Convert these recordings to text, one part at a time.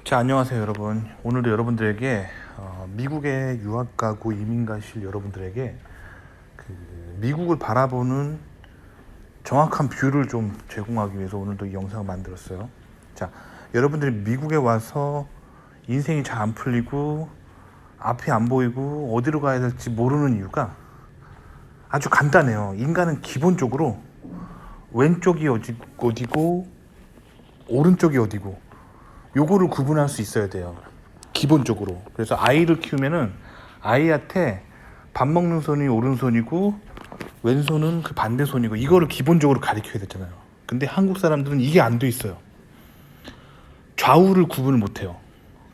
자, 안녕하세요 여러분. 오늘도 여러분들에게 미국에 유학 가고 이민 가실 여러분들에게 미국을 바라보는 정확한 뷰를 좀 제공하기 위해서 오늘도 이 영상을 만들었어요. 자, 여러분들이 미국에 와서 인생이 잘 안 풀리고 앞이 안 보이고 어디로 가야 될지 모르는 이유가 아주 간단해요. 인간은 기본적으로 왼쪽이 어디고 오른쪽이 어디고 요거를 구분할 수 있어야 돼요. 기본적으로. 그래서 아이를 키우면은 아이한테 밥 먹는 손이 오른손이고 왼손은 그 반대손이고 이거를 기본적으로 가르쳐야 되잖아요. 근데 한국 사람들은 이게 안 돼 있어요. 좌우를 구분을 못 해요.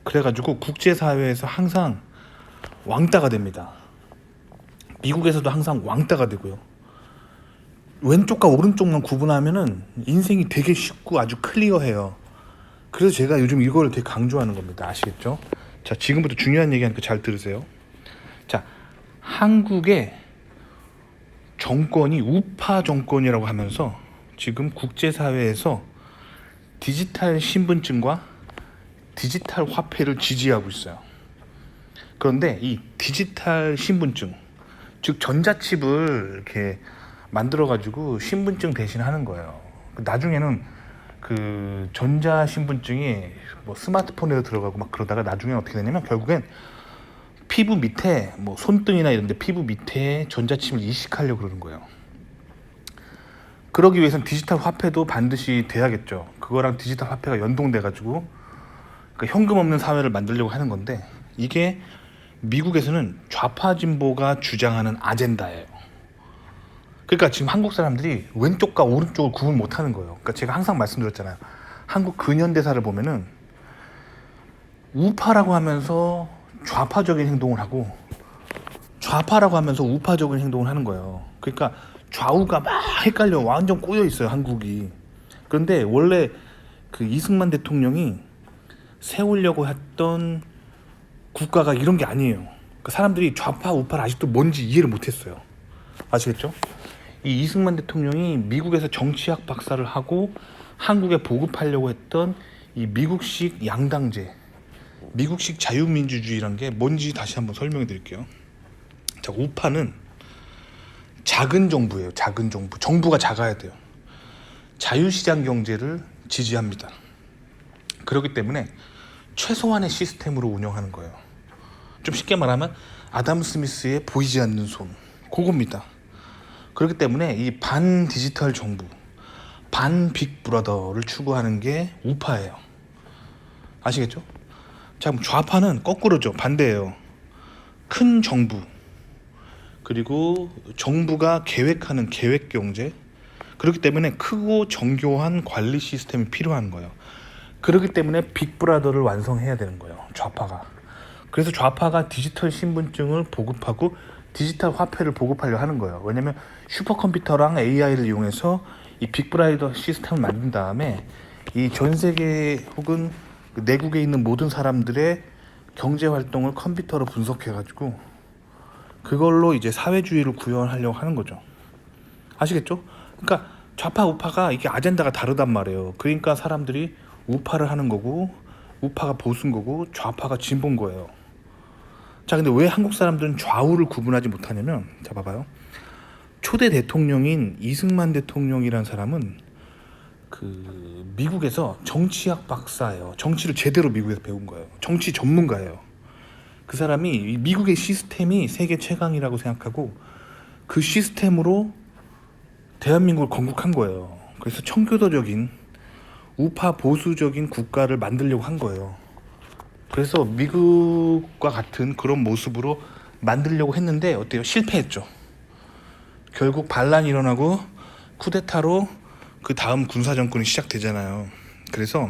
그래가지고 국제사회에서 항상 왕따가 됩니다. 미국에서도 항상 왕따가 되고요. 왼쪽과 오른쪽만 구분하면은 인생이 되게 쉽고 아주 클리어해요. 그래서 제가 요즘 이걸 되게 강조하는 겁니다. 아시겠죠? 자, 지금부터 중요한 얘기하니까 잘 들으세요. 자, 한국의 정권이 우파 정권이라고 하면서 지금 국제사회에서 디지털 신분증과 디지털 화폐를 지지하고 있어요. 그런데 이 디지털 신분증, 즉 전자칩을 이렇게 만들어가지고 신분증 대신 하는 거예요. 나중에는 그 전자 신분증이 뭐 스마트폰에도 들어가고 막 그러다가 나중에 어떻게 되냐면 결국엔 피부 밑에 뭐 손등이나 이런데 피부 밑에 전자칩을 이식하려고 그러는 거예요. 그러기 위해서는 디지털 화폐도 반드시 돼야겠죠. 그거랑 디지털 화폐가 연동돼 가지고 그 현금 없는 사회를 만들려고 하는 건데 이게 미국에서는 좌파 진보가 주장하는 아젠다예요. 그러니까 지금 한국 사람들이 왼쪽과 오른쪽을 구분 못하는 거예요. 그러니까 제가 항상 말씀드렸잖아요. 한국 근현대사를 보면은 우파라고 하면서 좌파적인 행동을 하고 좌파라고 하면서 우파적인 행동을 하는 거예요. 그러니까 좌우가 막 헷갈려 완전 꼬여 있어요, 한국이. 그런데 원래 그 이승만 대통령이 세우려고 했던 국가가 이런 게 아니에요. 그 사람들이 좌파 우파를 아직도 뭔지 이해를 못했어요. 아시겠죠? 이 이승만 대통령이 미국에서 정치학 박사를 하고 한국에 보급하려고 했던 이 미국식 양당제, 미국식 자유민주주의란 게 뭔지 다시 한번 설명해 드릴게요. 자, 우파는 작은 정부예요. 작은 정부. 정부가 작아야 돼요. 자유시장 경제를 지지합니다. 그렇기 때문에 최소한의 시스템으로 운영하는 거예요. 좀 쉽게 말하면 아담 스미스의 보이지 않는 손, 그겁니다. 그렇기 때문에 이 반 디지털 정부, 반 빅브라더를 추구하는 게 우파예요. 아시겠죠? 자, 그럼 좌파는 거꾸로죠. 반대예요. 큰 정부, 그리고 정부가 계획하는 계획 경제. 그렇기 때문에 크고 정교한 관리 시스템이 필요한 거예요. 그렇기 때문에 빅브라더를 완성해야 되는 거예요, 좌파가. 그래서 좌파가 디지털 신분증을 보급하고 디지털 화폐를 보급하려 하는 거예요. 왜냐면 슈퍼컴퓨터랑 AI를 이용해서 이 빅브라더 시스템을 만든 다음에 이 전 세계 혹은 내국에 있는 모든 사람들의 경제 활동을 컴퓨터로 분석해가지고 그걸로 이제 사회주의를 구현하려고 하는 거죠. 아시겠죠? 그러니까 좌파 우파가 이게 아젠다가 다르단 말이에요. 그러니까 사람들이 우파를 하는 거고 우파가 보수인 거고 좌파가 진보인 거예요. 자, 근데 왜 한국 사람들은 좌우를 구분하지 못하냐면, 자, 봐봐요. 초대 대통령인 이승만 대통령이란 사람은 그 미국에서 정치학 박사예요. 정치를 제대로 미국에서 배운 거예요. 정치 전문가예요. 그 사람이 미국의 시스템이 세계 최강이라고 생각하고 그 시스템으로 대한민국을 건국한 거예요. 그래서 청교도적인 우파 보수적인 국가를 만들려고 한 거예요. 그래서 미국과 같은 그런 모습으로 만들려고 했는데 어때요? 실패했죠. 결국 반란이 일어나고 쿠데타로 그 다음 군사정권이 시작되잖아요. 그래서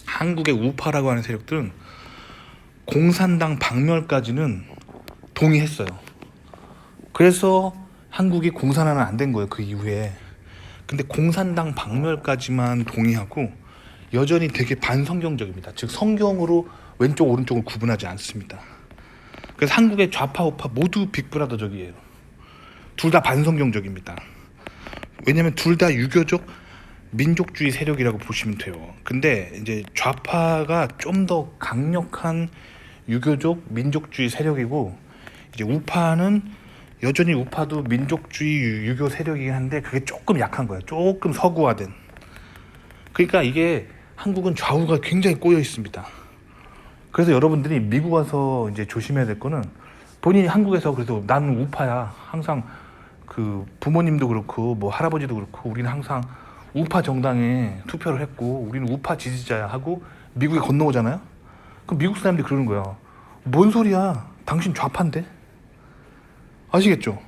한국의 우파라고 하는 세력들은 공산당 박멸까지는 동의했어요. 그래서 한국이 공산화는 안 된 거예요, 그 이후에. 근데 공산당 박멸까지만 동의하고 여전히 되게 반성경적입니다. 즉 성경으로 왼쪽 오른쪽을 구분하지 않습니다. 그래서 한국의 좌파 우파 모두 빅브라더적이에요. 둘 다 반성경적입니다. 왜냐면 둘 다 유교적 민족주의 세력이라고 보시면 돼요. 근데 이제 좌파가 좀 더 강력한 유교적 민족주의 세력이고, 이제 우파는 여전히 우파도 민족주의 유교 세력이긴 한데 그게 조금 약한 거예요. 조금 서구화된. 그러니까 이게 한국은 좌우가 굉장히 꼬여 있습니다. 그래서 여러분들이 미국 와서 이제 조심해야 될 거는, 본인이 한국에서 그래도 나는 우파야, 항상 그 부모님도 그렇고 뭐 할아버지도 그렇고 우리는 항상 우파 정당에 투표를 했고 우리는 우파 지지자야 하고 미국에 건너오잖아요. 그럼 미국 사람들이 그러는 거야. 뭔 소리야? 당신 좌파인데? 아시겠죠?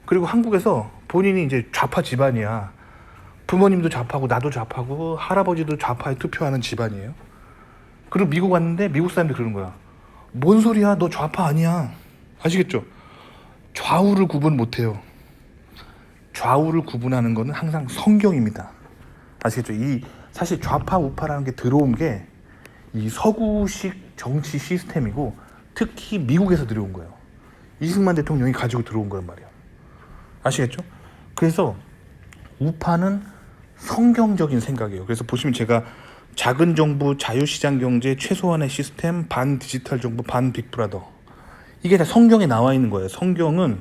그리고 한국에서 본인이 이제 좌파 집안이야. 부모님도 좌파고 나도 좌파고 할아버지도 좌파에 투표하는 집안이에요. 그리고 미국 왔는데 미국 사람들이 그러는 거야. 뭔 소리야? 너 좌파 아니야. 아시겠죠? 좌우를 구분 못해요. 좌우를 구분하는 거는 항상 성경입니다. 아시겠죠? 이 사실 좌파 우파라는 게 들어온 게 이 서구식 정치 시스템이고, 특히 미국에서 들어온 거예요. 이승만 대통령이 가지고 들어온 거란 말이에요. 아시겠죠? 그래서 우파는 성경적인 생각이에요. 그래서 보시면 제가 작은 정부, 자유시장 경제, 최소한의 시스템, 반 디지털 정부, 반 빅브라더, 이게 다 성경에 나와 있는 거예요. 성경은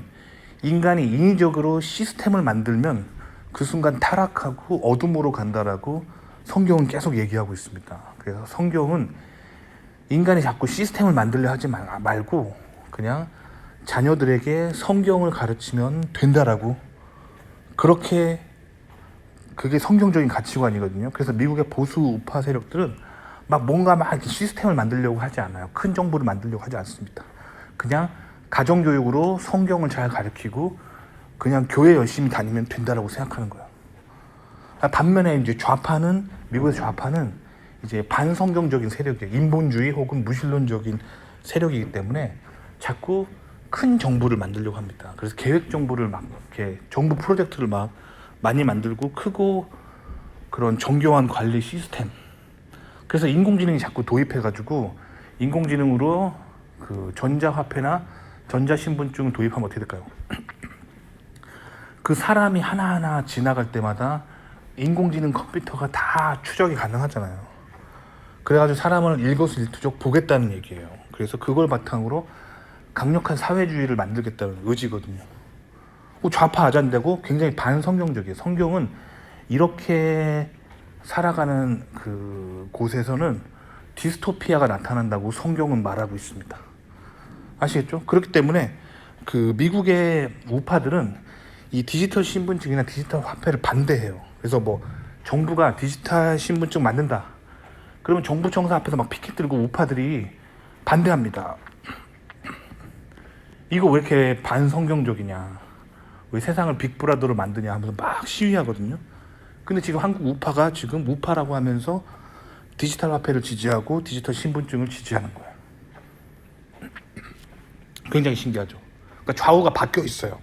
인간이 인위적으로 시스템을 만들면 그 순간 타락하고 어둠으로 간다라고 성경은 계속 얘기하고 있습니다. 그래서 성경은 인간이 자꾸 시스템을 만들려 하지 말고 그냥 자녀들에게 성경을 가르치면 된다라고, 그렇게 그게 성경적인 가치관이거든요. 그래서 미국의 보수 우파 세력들은 뭔가 이렇게 시스템을 만들려고 하지 않아요. 큰 정부를 만들려고 하지 않습니다. 그냥 가정교육으로 성경을 잘 가르치고 그냥 교회 열심히 다니면 된다라고 생각하는 거예요. 반면에 이제 좌파는, 미국의 좌파는 이제 반성경적인 세력이에요. 인본주의 혹은 무신론적인 세력이기 때문에 자꾸 큰 정부를 만들려고 합니다. 그래서 계획 정부를 이렇게 정부 프로젝트를 많이 만들고, 크고 그런 정교한 관리 시스템. 그래서 인공지능이 자꾸 도입해가지고, 인공지능으로 그 전자화폐나 전자신분증을 도입하면 어떻게 될까요? 그 사람이 하나하나 지나갈 때마다 인공지능 컴퓨터가 다 추적이 가능하잖아요. 그래가지고 사람을 일거수일투족 보겠다는 얘기예요. 그래서 그걸 바탕으로 강력한 사회주의를 만들겠다는 의지거든요. 좌파 아잔데고 굉장히 반성경적이에요. 성경은 이렇게 살아가는 그 곳에서는 디스토피아가 나타난다고 성경은 말하고 있습니다. 아시겠죠? 그렇기 때문에 그 미국의 우파들은 이 디지털 신분증이나 디지털 화폐를 반대해요. 그래서 뭐 정부가 디지털 신분증 만든다, 그러면 정부 청사 앞에서 피켓 들고 우파들이 반대합니다. 이거 왜 이렇게 반성경적이냐, 왜 세상을 빅브라더로 만드냐 하면서 막 시위하거든요. 근데 지금 한국 우파가 지금 우파라고 하면서 디지털 화폐를 지지하고 디지털 신분증을 지지하는 거예요. 굉장히 신기하죠. 그러니까 좌우가 바뀌어 있어요.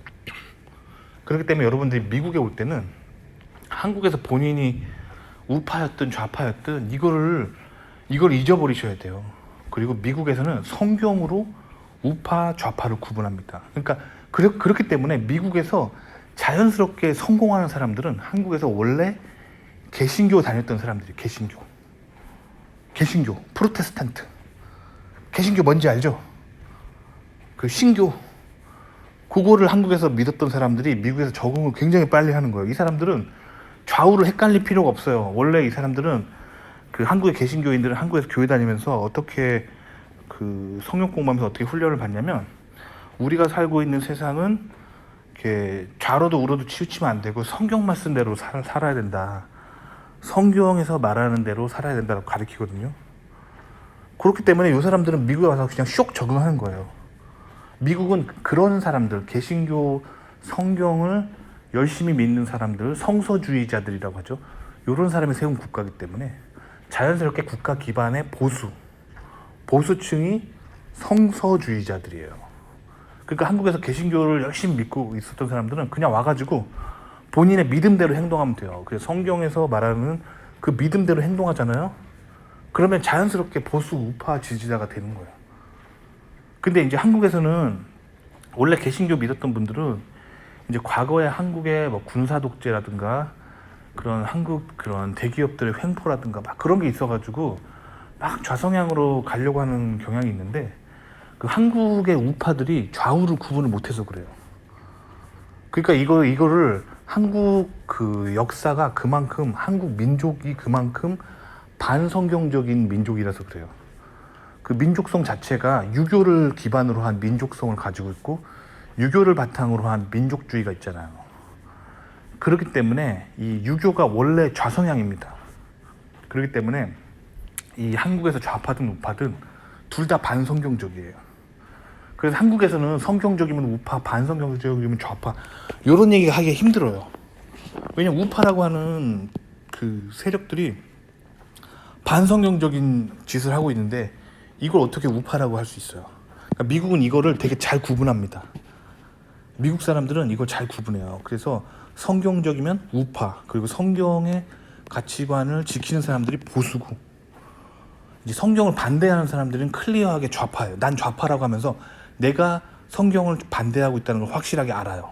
그렇기 때문에 여러분들이 미국에 올 때는 한국에서 본인이 우파였든 좌파였든 이걸 잊어버리셔야 돼요. 그리고 미국에서는 성경으로 우파, 좌파를 구분합니다. 그러니까 그렇기 때문에 미국에서 자연스럽게 성공하는 사람들은 한국에서 원래 개신교 다녔던 사람들이, 개신교, 프로테스탄트. 개신교 뭔지 알죠? 그 신교. 그거를 한국에서 믿었던 사람들이 미국에서 적응을 굉장히 빨리 하는 거예요. 이 사람들은 좌우를 헷갈릴 필요가 없어요. 원래 이 사람들은 그 한국의 개신교인들은 한국에서 교회 다니면서 어떻게 그 성경 공부하면서 어떻게 훈련을 받냐면, 우리가 살고 있는 세상은 이렇게 좌로도 우로도 치우치면 안 되고 성경만 쓴 대로 살아야 된다. 성경에서 말하는 대로 살아야 된다고 가르치거든요. 그렇기 때문에 이 사람들은 미국에 와서 그냥 슉 적응하는 거예요. 미국은 그런 사람들, 개신교 성경을 열심히 믿는 사람들, 성서주의자들이라고 하죠. 이런 사람이 세운 국가이기 때문에 자연스럽게 국가 기반의 보수층이 성서주의자들이에요. 그러니까 한국에서 개신교를 열심히 믿고 있었던 사람들은 그냥 와가지고 본인의 믿음대로 행동하면 돼요. 그래서 성경에서 말하는 그 믿음대로 행동하잖아요. 그러면 자연스럽게 보수 우파 지지자가 되는 거예요. 근데 이제 한국에서는 원래 개신교 믿었던 분들은 이제 과거에 한국의 뭐 군사 독재라든가 그런 한국 그런 대기업들의 횡포라든가 막 그런 게 있어가지고 막 좌성향으로 가려고 하는 경향이 있는데, 그 한국의 우파들이 좌우를 구분을 못해서 그래요. 그러니까 이거를 한국 그 역사가 그만큼, 한국 민족이 그만큼 반성경적인 민족이라서 그래요. 그 민족성 자체가 유교를 기반으로 한 민족성을 가지고 있고, 유교를 바탕으로 한 민족주의가 있잖아요. 그렇기 때문에 이 유교가 원래 좌성향입니다. 그렇기 때문에 이 한국에서 좌파든 우파든 둘 다 반성경적이에요. 그래서 한국에서는 성경적이면 우파, 반성경적이면 좌파, 이런 얘기가 하기가 힘들어요. 왜냐면 우파라고 하는 그 세력들이 반성경적인 짓을 하고 있는데 이걸 어떻게 우파라고 할 수 있어요? 그러니까 미국은 이거를 되게 잘 구분합니다. 미국 사람들은 이걸 잘 구분해요. 그래서 성경적이면 우파, 그리고 성경의 가치관을 지키는 사람들이 보수고, 이제 성경을 반대하는 사람들은 클리어하게 좌파예요. 난 좌파라고 하면서 내가 성경을 반대하고 있다는 걸 확실하게 알아요.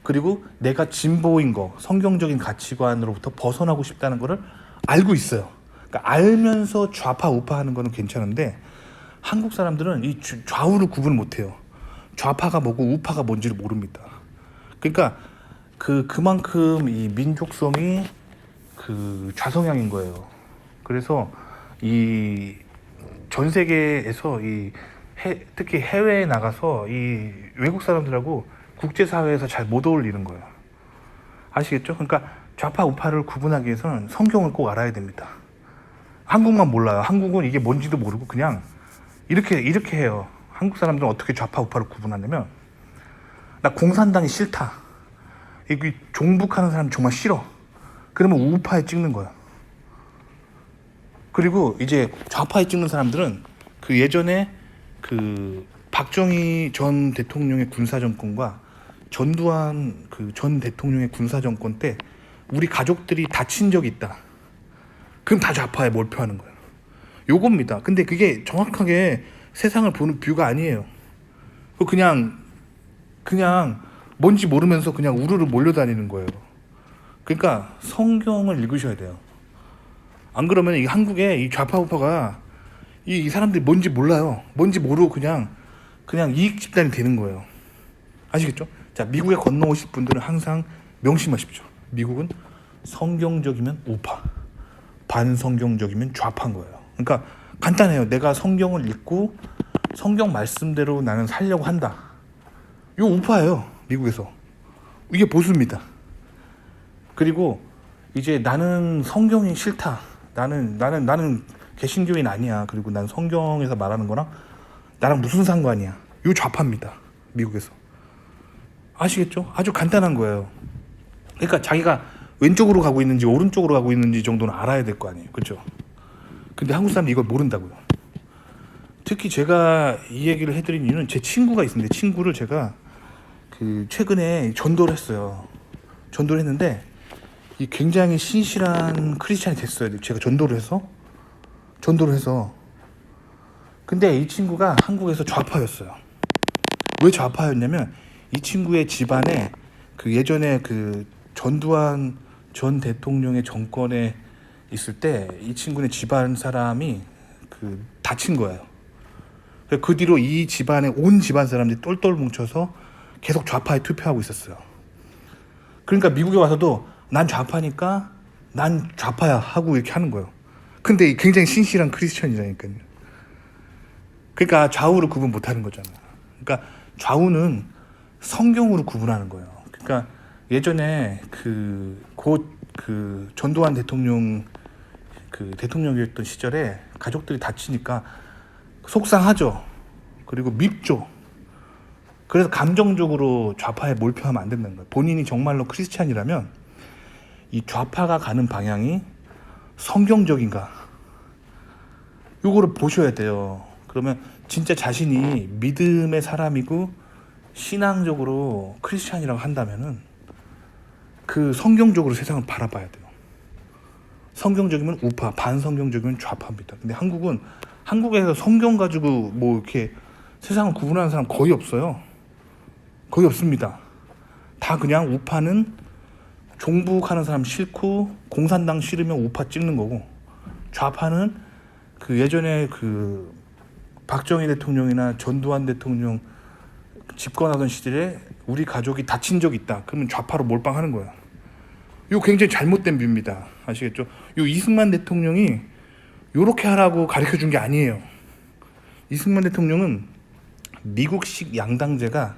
그리고 내가 진보인 거, 성경적인 가치관으로부터 벗어나고 싶다는 거를 알고 있어요. 그러니까 알면서 좌파 우파 하는 거는 괜찮은데, 한국 사람들은 이 좌우를 구분을 못해요. 좌파가 뭐고 우파가 뭔지를 모릅니다. 그러니까 그만큼 이 민족성이 그 좌성향인 거예요. 그래서 이 전 세계에서 특히 해외에 나가서 이 외국 사람들하고 국제사회에서 잘 못 어울리는 거예요. 아시겠죠? 그러니까 좌파 우파를 구분하기 위해서는 성경을 꼭 알아야 됩니다. 한국만 몰라요. 한국은 이게 뭔지도 모르고 그냥 이렇게 해요. 한국 사람들은 어떻게 좌파 우파를 구분하냐면, 나 공산당이 싫다, 이 종북하는 사람 정말 싫어, 그러면 우파에 찍는 거야. 그리고 이제 좌파에 찍는 사람들은 그 예전에 그 박정희 전 대통령의 군사 정권과 전두환 그 전 대통령의 군사 정권 때 우리 가족들이 다친 적이 있다, 그럼 다 좌파에 몰표하는 거예요. 요겁니다. 근데 그게 정확하게 세상을 보는 뷰가 아니에요. 그냥 뭔지 모르면서 그냥 우르르 몰려다니는 거예요. 그러니까 성경을 읽으셔야 돼요. 안 그러면 이 한국에 이 좌파 우파가 이 사람들이 뭔지 몰라요. 뭔지 모르고 그냥 이익 집단이 되는 거예요. 아시겠죠? 자, 미국에 건너오실 분들은 항상 명심하십시오. 미국은 성경적이면 우파, 반성경적이면 좌파인 거예요. 그러니까 간단해요. 내가 성경을 읽고 성경 말씀대로 나는 살려고 한다, 이거 우파예요. 미국에서 이게 보수입니다. 그리고 이제 나는 성경이 싫다, 나는 개신교인 아니야, 그리고 난 성경에서 말하는 거랑 나랑 무슨 상관이야, 이 좌파입니다. 미국에서. 아시겠죠? 아주 간단한 거예요. 그러니까 자기가 왼쪽으로 가고 있는지 오른쪽으로 가고 있는지 정도는 알아야 될 거 아니에요. 그렇죠? 근데 한국 사람이 이걸 모른다고요. 특히 제가 이 얘기를 해드린 이유는 제 친구가 있는데, 친구를 제가 그 최근에 전도를 했어요. 전도를 했는데 이 굉장히 신실한 크리스찬이 됐어요. 제가 전도를 해서. 근데 이 친구가 한국에서 좌파였어요. 왜 좌파였냐면, 이 친구의 집안에 그 예전에 그 전두환 전 대통령의 정권에 있을 때 이 친구네 집안 사람이 그 다친 거예요. 그 뒤로 이 집안에 온 집안 사람들이 똘똘 뭉쳐서 계속 좌파에 투표하고 있었어요. 그러니까 미국에 와서도 난 좌파니까 난 좌파야 하고 이렇게 하는 거예요. 근데 굉장히 신실한 크리스천이라니까요. 그러니까 좌우를 구분 못하는 거잖아요. 그러니까 좌우는 성경으로 구분하는 거예요. 그러니까 예전에 곧 전두환 대통령이었던 시절에 가족들이 다치니까 속상하죠. 그리고 밉죠. 그래서 감정적으로 좌파에 몰표하면 안 된다는 거예요. 본인이 정말로 크리스찬이라면 이 좌파가 가는 방향이 성경적인가, 요거를 보셔야 돼요. 그러면 진짜 자신이 믿음의 사람이고 신앙적으로 크리스찬이라고 한다면은 그 성경적으로 세상을 바라봐야 돼요. 성경적이면 우파, 반성경적이면 좌파입니다. 근데 한국에서 성경 가지고 뭐 이렇게 세상을 구분하는 사람 거의 없어요. 거의 없습니다. 다 그냥 우파는 종북하는 사람 싫고 공산당 싫으면 우파 찍는 거고, 좌파는 그 예전에 그 박정희 대통령이나 전두환 대통령 집권하던 시절에 우리 가족이 다친 적 있다 그러면 좌파로 몰빵하는 거야. 이거 굉장히 잘못된 뷰입니다. 아시겠죠? 요 이승만 대통령이 요렇게 하라고 가르쳐 준 게 아니에요. 이승만 대통령은 미국식 양당제가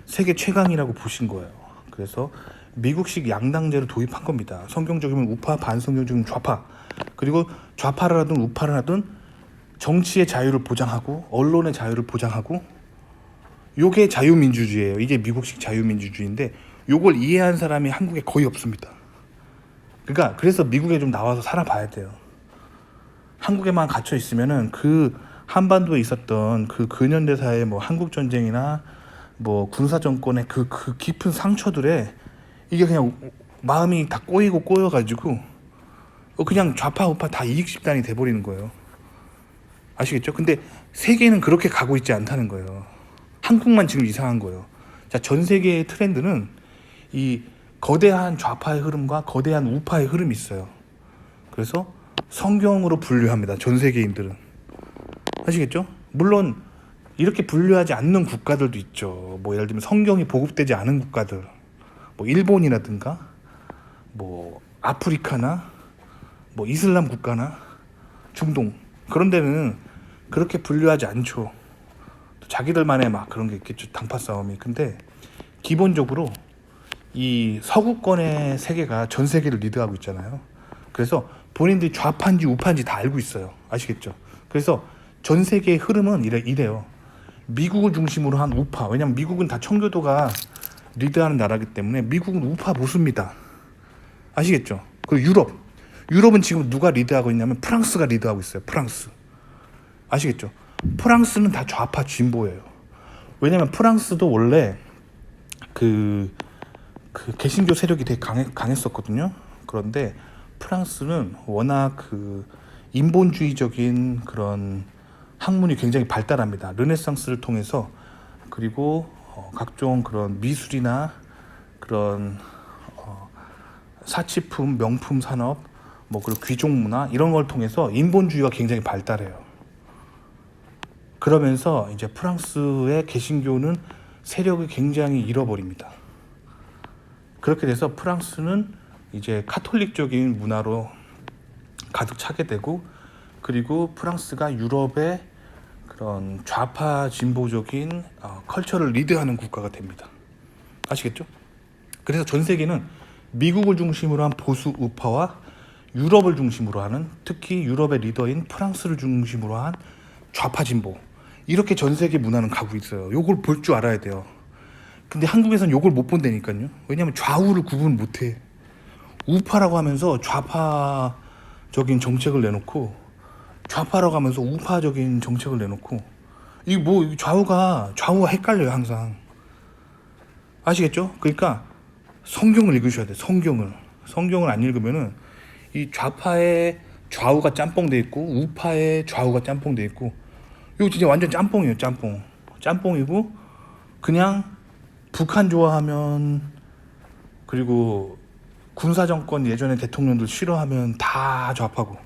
세계 최강이라고 보신 거예요. 그래서 미국식 양당제를 도입한 겁니다. 성경적이면 우파, 반성경적이면 좌파. 그리고 좌파를 하든 우파를 하든 정치의 자유를 보장하고 언론의 자유를 보장하고, 요게 자유민주주의예요. 이게 미국식 자유민주주의인데 요걸 이해한 사람이 한국에 거의 없습니다. 그러니까 그래서 미국에 좀 나와서 살아봐야 돼요. 한국에만 갇혀 있으면은 그 한반도에 있었던 그 근현대사의 뭐 한국 전쟁이나 뭐 군사 정권의 그 깊은 상처들에 이게 그냥 마음이 다 꼬여가지고 그냥 좌파 우파 다 이익 집단이 돼버리는 거예요. 아시겠죠? 근데 세계는 그렇게 가고 있지 않다는 거예요. 한국만 지금 이상한 거예요. 자, 전 세계의 트렌드는 이 거대한 좌파의 흐름과 거대한 우파의 흐름이 있어요. 그래서 성경으로 분류합니다. 전 세계인들은. 아시겠죠? 물론 이렇게 분류하지 않는 국가들도 있죠. 뭐 예를 들면 성경이 보급되지 않은 국가들, 뭐 일본이라든가 뭐 아프리카나 뭐 이슬람 국가나 중동, 그런 데는 그렇게 분류하지 않죠. 또 자기들만의 막 그런 게 있겠죠. 당파 싸움이. 근데 기본적으로 이 서구권의 세계가 전 세계를 리드하고 있잖아요. 그래서 본인들이 좌파인지 우파인지 다 알고 있어요. 아시겠죠? 그래서 전 세계의 흐름은 이래요. 미국을 중심으로 한 우파. 왜냐면 미국은 다 청교도가 리드하는 나라이기 때문에 미국은 우파 보수입니다. 아시겠죠? 그리고 유럽은 지금 누가 리드하고 있냐면 프랑스가 리드하고 있어요. 프랑스. 아시겠죠? 프랑스는 다 좌파 진보예요. 왜냐면 프랑스도 원래 그 개신교 세력이 되게 강했었거든요. 그런데 프랑스는 워낙 그 인본주의적인 그런 학문이 굉장히 발달합니다. 르네상스를 통해서. 그리고 각종 그런 미술이나 그런 사치품, 명품 산업, 뭐 그리고 귀족 문화 이런 걸 통해서 인본주의가 굉장히 발달해요. 그러면서 이제 프랑스의 개신교는 세력을 굉장히 잃어버립니다. 그렇게 돼서 프랑스는 이제 카톨릭적인 문화로 가득 차게 되고, 그리고 프랑스가 유럽의 그런 좌파 진보적인 컬처를 리드하는 국가가 됩니다. 아시겠죠? 그래서 전 세계는 미국을 중심으로 한 보수 우파와 유럽을 중심으로 하는, 특히 유럽의 리더인 프랑스를 중심으로 한 좌파 진보, 이렇게 전 세계 문화는 가고 있어요. 요걸 볼 줄 알아야 돼요. 근데 한국에서는 요걸 못 본다니까요. 왜냐면 좌우를 구분 못해. 우파라고 하면서 좌파적인 정책을 내놓고, 좌파라고 하면서 우파적인 정책을 내놓고, 이 뭐 좌우가 헷갈려요 항상. 아시겠죠? 그러니까 성경을 읽으셔야 돼. 성경을 안 읽으면은 이 좌파의 좌우가 짬뽕돼 있고 우파의 좌우가 짬뽕돼 있고, 이거 진짜 완전 짬뽕이에요. 짬뽕이고 그냥 북한 좋아하면, 그리고 군사정권 예전에 대통령들 싫어하면 다 좌파고,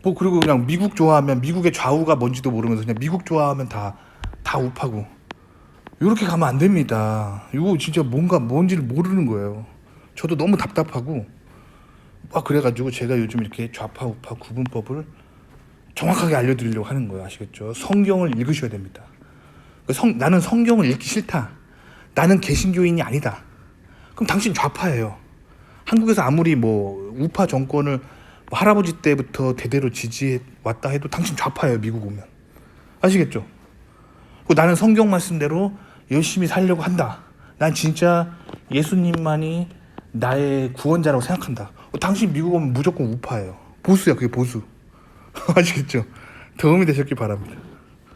뭐 그리고 그냥 미국 좋아하면 미국의 좌우가 뭔지도 모르면서 그냥 미국 좋아하면 다 우파고, 이렇게 가면 안 됩니다. 이거 진짜 뭔지를 모르는 거예요. 저도 너무 답답하고 막 그래가지고 제가 요즘 이렇게 좌파 우파 구분법을 정확하게 알려드리려고 하는 거예요. 아시겠죠? 성경을 읽으셔야 됩니다. 나는 성경을 읽기 싫다, 나는 개신교인이 아니다, 그럼 당신 좌파예요. 한국에서 아무리 뭐 우파 정권을 뭐 할아버지 때부터 대대로 지지해 왔다 해도 당신 좌파예요. 미국 오면. 아시겠죠? 나는 성경 말씀대로 열심히 살려고 한다, 난 진짜 예수님만이 나의 구원자라고 생각한다, 당신 미국 오면 무조건 우파예요. 보수야. 그게 보수. 아시겠죠? 도움이 되셨길 바랍니다.